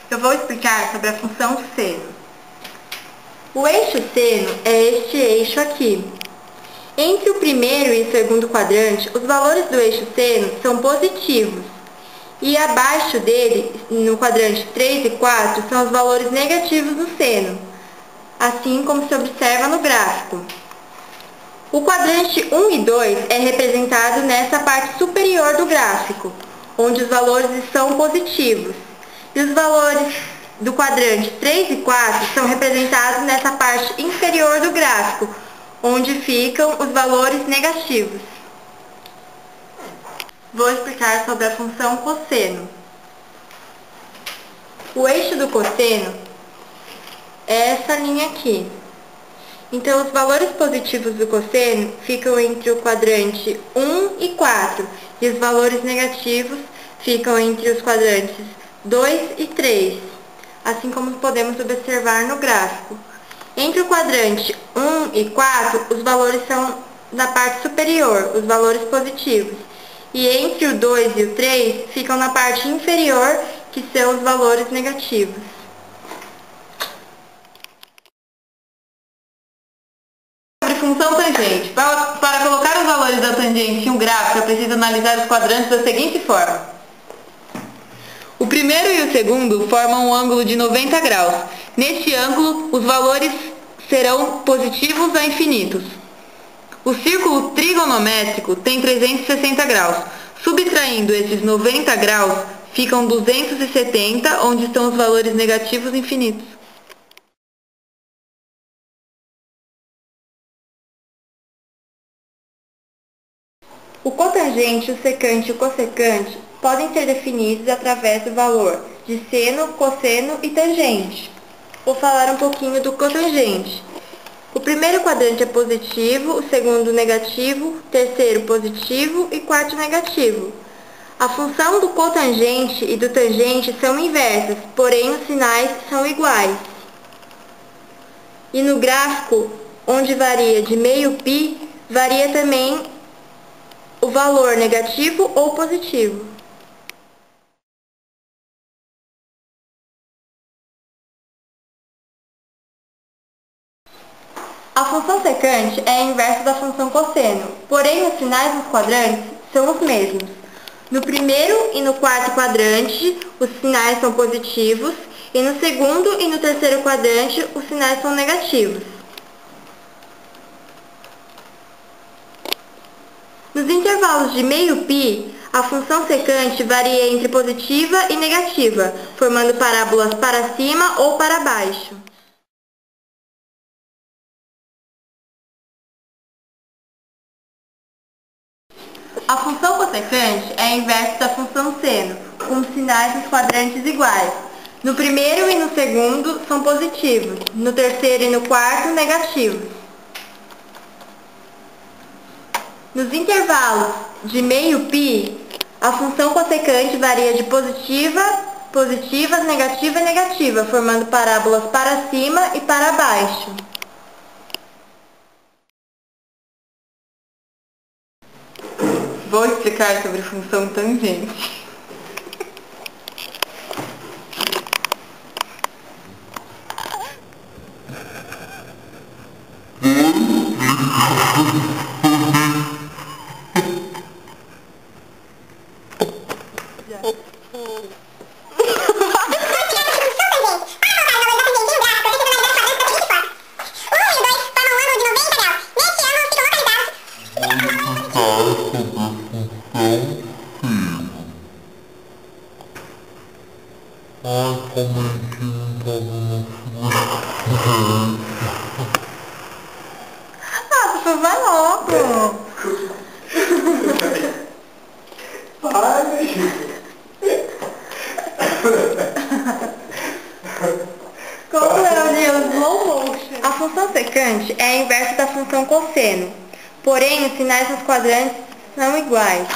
Eu vou explicar sobre a função seno. O eixo seno é este eixo aqui. Entre o primeiro e o segundo quadrante, os valores do eixo seno são positivos. E abaixo dele, no quadrante 3 e 4, são os valores negativos do seno, assim como se observa no gráfico. O quadrante 1 e 2 é representado nessa parte superior do gráfico, onde os valores são positivos. E os valores do quadrante 3 e 4 são representados nessa parte inferior do gráfico, onde ficam os valores negativos. Vou explicar sobre a função cosseno. O eixo do cosseno é essa linha aqui. Então, os valores positivos do cosseno ficam entre o quadrante 1 e 4, e os valores negativos ficam entre os quadrantes 2 e 3, assim como podemos observar no gráfico. Entre o quadrante 1 e 4, os valores são na parte superior, os valores positivos, e entre o 2 e o 3 ficam na parte inferior, que são os valores negativos. Função tangente. Para colocar os valores da tangente em um gráfico, é preciso analisar os quadrantes da seguinte forma. O primeiro e o segundo formam um ângulo de 90 graus. Neste ângulo, os valores serão positivos a infinitos. O círculo trigonométrico tem 360 graus. Subtraindo esses 90 graus, ficam 270, onde estão os valores negativos infinitos. O cotangente, o secante e o cossecante podem ser definidos através do valor de seno, cosseno e tangente. Vou falar um pouquinho do cotangente. O primeiro quadrante é positivo, o segundo negativo, o terceiro positivo e o quarto negativo. A função do cotangente e do tangente são inversas, porém os sinais são iguais. E no gráfico, onde varia de meio π, varia também o valor negativo ou positivo. A função secante é a inversa da função cosseno, porém os sinais dos quadrantes são os mesmos. No primeiro e no quarto quadrante, os sinais são positivos, e no segundo e no terceiro quadrante, os sinais são negativos. Nos intervalos de meio π, a função secante varia entre positiva e negativa, formando parábolas para cima ou para baixo. A função cossecante é a inversa da função seno, com os sinais nos quadrantes iguais. No primeiro e no segundo são positivos, no terceiro e no quarto negativos. Nos intervalos de meio π, a função cossecante varia de positiva, negativa e negativa, formando parábolas para cima e para baixo. Vou explicar sobre a função tangente. Professor, vai logo! A função secante é a inversa da função cosseno, porém os sinais nos quadrantes são iguais.